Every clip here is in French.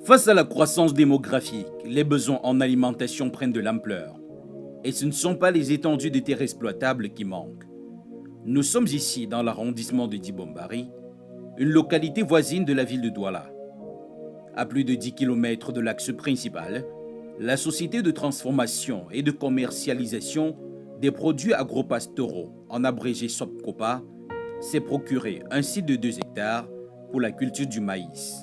Face à la croissance démographique, les besoins en alimentation prennent de l'ampleur. Et ce ne sont pas les étendues de terres exploitables qui manquent. Nous sommes ici dans l'arrondissement de Dibombari, une localité voisine de la ville de Douala. À plus de 10 km de l'axe principal, la société de transformation et de commercialisation des produits agropastoraux, en abrégé SOPCOPA, s'est procuré un site de 2 hectares pour la culture du maïs.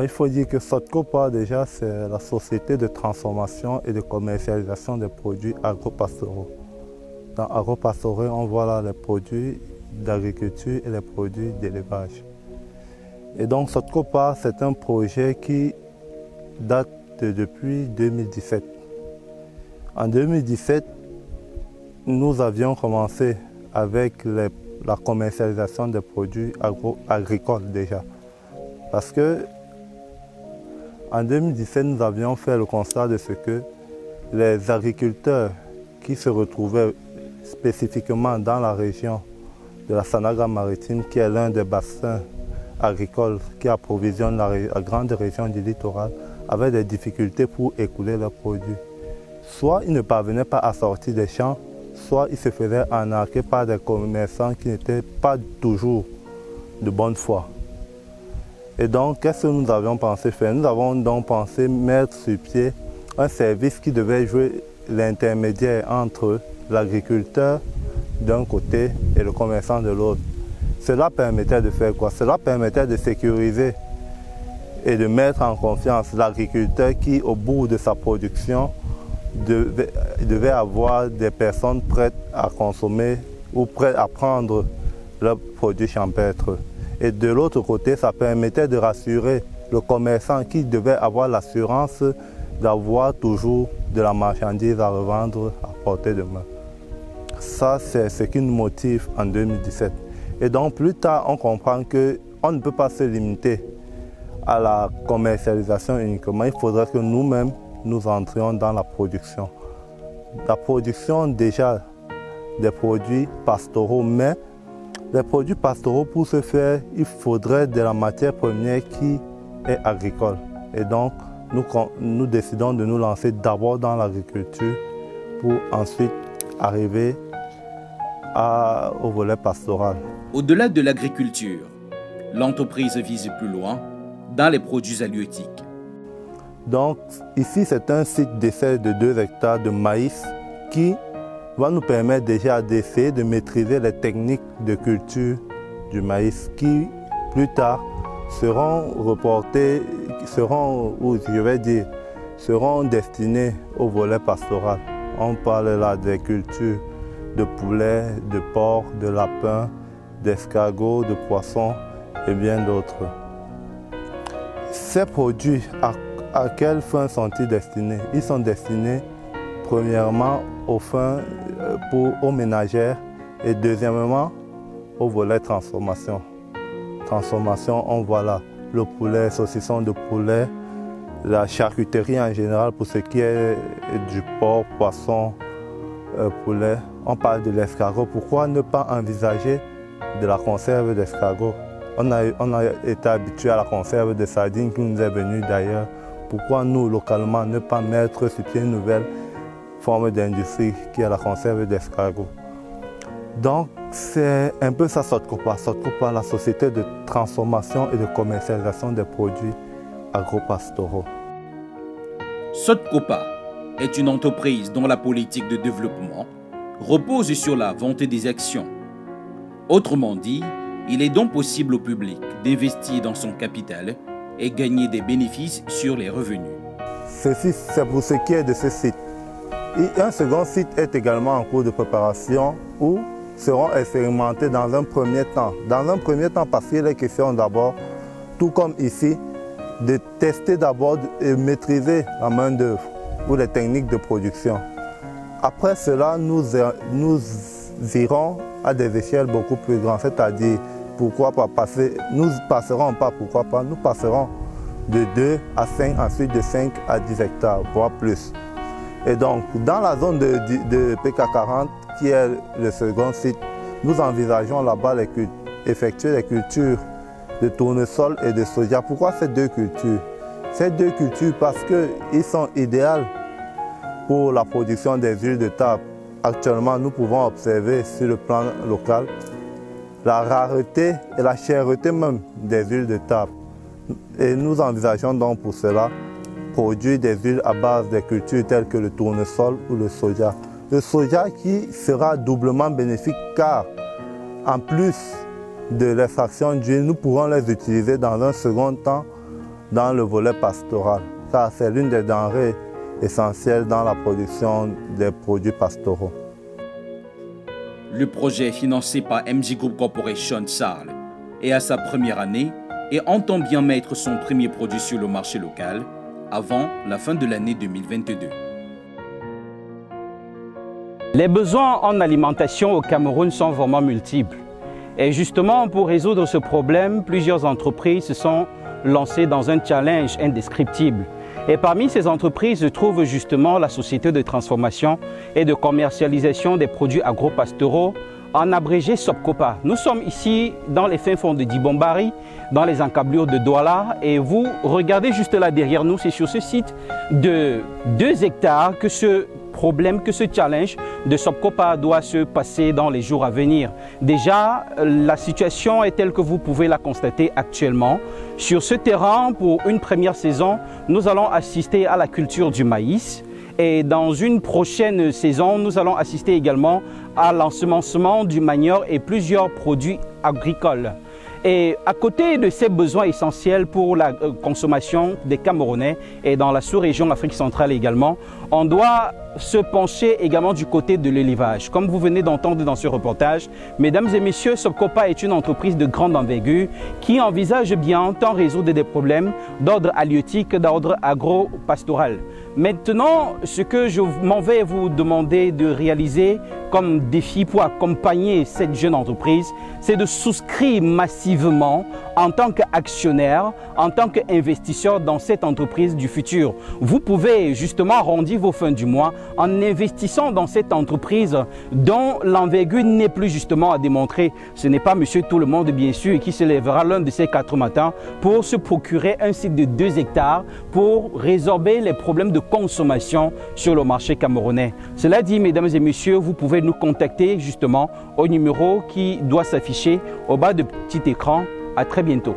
Il faut dire que SOPCOPA, déjà, c'est la société de transformation et de commercialisation des produits agropastoraux. Dans agropastoraux, on voit là les produits d'agriculture et les produits d'élevage. Et donc SOPCOPA, c'est un projet qui date depuis 2017. En 2017, nous avions commencé avec la commercialisation des produits agricoles déjà. Parce que en 2017, nous avions fait le constat de ce que les agriculteurs qui se retrouvaient spécifiquement dans la région de la Sanaga maritime, qui est l'un des bassins agricoles qui approvisionne la grande région du littoral, avaient des difficultés pour écouler leurs produits. Soit ils ne parvenaient pas à sortir des champs, soit ils se faisaient arnaquer par des commerçants qui n'étaient pas toujours de bonne foi. Et donc, qu'est-ce que nous avions pensé faire? Nous avons donc pensé mettre sur pied un service qui devait jouer l'intermédiaire entre l'agriculteur d'un côté et le commerçant de l'autre. Cela permettait de faire quoi? Cela permettait de sécuriser et de mettre en confiance l'agriculteur qui, au bout de sa production, devait avoir des personnes prêtes à consommer ou prêtes à prendre leurs produits champêtres. Et de l'autre côté, ça permettait de rassurer le commerçant qui devait avoir l'assurance d'avoir toujours de la marchandise à revendre à portée de main. Ça, c'est ce qui nous motive en 2017. Et donc, plus tard, on comprend qu'on ne peut pas se limiter à la commercialisation uniquement. Il faudrait que nous-mêmes, nous entrions dans la production. La production déjà des produits pastoraux, mais les produits pastoraux, pour ce faire, il faudrait de la matière première qui est agricole. Et donc, nous décidons de nous lancer d'abord dans l'agriculture pour ensuite arriver au volet pastoral. Au-delà de l'agriculture, l'entreprise vise plus loin dans les produits halieutiques. Donc, ici, c'est un site d'essai de 2 hectares de maïs qui va nous permettre déjà d'essayer de maîtriser les techniques de culture du maïs qui, plus tard, seront reportées, seront destinées au volet pastoral. On parle là des cultures de poulet, de porc, de lapin, d'escargots, de poissons et bien d'autres. Ces produits, à quelle fin sont-ils destinés? Ils sont destinés premièrement aux ménagères et deuxièmement au volet transformation. Transformation, on voit là le poulet, saucisson de poulet, la charcuterie en général pour ce qui est du porc, poisson, poulet. On parle de l'escargot. Pourquoi ne pas envisager de la conserve d'escargot? On a été habitué à la conserve de sardines qui nous est venue d'ailleurs. Pourquoi nous, localement, ne pas mettre sur pied une nouvelle forme d'industrie qui est la conserve d'escargot? Donc, c'est un peu ça SOPCOPA. SOPCOPA, la société de transformation et de commercialisation des produits agropastoraux. SOPCOPA est une entreprise dont la politique de développement repose sur la vente des actions. Autrement dit, il est donc possible au public d'investir dans son capital et gagner des bénéfices sur les revenus. Ceci, c'est pour ce qui est de ce site. Et un second site est également en cours de préparation où seront expérimentés dans un premier temps. Dans un premier temps, parce qu'il est question d'abord, tout comme ici, de tester d'abord et maîtriser la main-d'œuvre ou les techniques de production. Après cela, nous irons à des échelles beaucoup plus grandes, c'est-à-dire, pourquoi pas passer, nous passerons pas, pourquoi pas, nous passerons de 2 à 5, ensuite de 5 à 10 hectares, voire plus. Et donc, dans la zone de PK40, qui est le second site, nous envisageons là-bas effectuer les cultures de tournesol et de soja. Pourquoi ces 2 cultures? Ces deux cultures, parce qu'ils sont idéales pour la production des huiles de table. Actuellement, nous pouvons observer sur le plan local la rareté et la cherté même des huiles de table. Et nous envisageons donc pour cela produire des huiles à base des cultures telles que le tournesol ou le soja. Le soja qui sera doublement bénéfique car en plus de l'extraction d'huile, nous pourrons les utiliser dans un second temps dans le volet pastoral, car c'est l'une des denrées essentielles dans la production des produits pastoraux. Le projet financé par MG Group Corporation Sarl est à sa première année et entend bien mettre son premier produit sur le marché local avant la fin de l'année 2022. Les besoins en alimentation au Cameroun sont vraiment multiples. Et justement, pour résoudre ce problème, plusieurs entreprises se sont lancées dans un challenge indescriptible. Et parmi ces entreprises se trouve justement la société de transformation et de commercialisation des produits agro-pastoraux, en abrégé SOPCOPA. Nous sommes ici dans les fins fonds de Dibombari, dans les encablures de Douala, et vous regardez juste là derrière nous, c'est sur ce site de 2 hectares que ce problème, que ce challenge de SOPCOPA doit se passer dans les jours à venir. Déjà, la situation est telle que vous pouvez la constater actuellement. Sur ce terrain, pour une première saison, nous allons assister à la culture du maïs. Et dans une prochaine saison, nous allons assister également à l'ensemencement du manioc et plusieurs produits agricoles. Et à côté de ces besoins essentiels pour la consommation des Camerounais et dans la sous-région Afrique centrale également, on doit se pencher également du côté de l'élevage. Comme vous venez d'entendre dans ce reportage, mesdames et messieurs, SOPCOPA est une entreprise de grande envergure qui envisage bien tant résoudre des problèmes d'ordre halieutique, d'ordre agro-pastoral. Maintenant, ce que je m'en vais vous demander de réaliser comme défi pour accompagner cette jeune entreprise, c'est de souscrire massivement en tant qu'actionnaire, en tant qu'investisseur dans cette entreprise du futur. Vous pouvez justement arrondir vos fins du mois en investissant dans cette entreprise dont l'envergure n'est plus justement à démontrer. Ce n'est pas monsieur tout le monde bien sûr qui se lèvera l'un de ces 4 matins pour se procurer un site de 2 hectares pour résorber les problèmes de consommation sur le marché camerounais. Cela dit, mesdames et messieurs, vous pouvez nous contacter justement au numéro qui doit s'afficher au bas de petit écran. À très bientôt.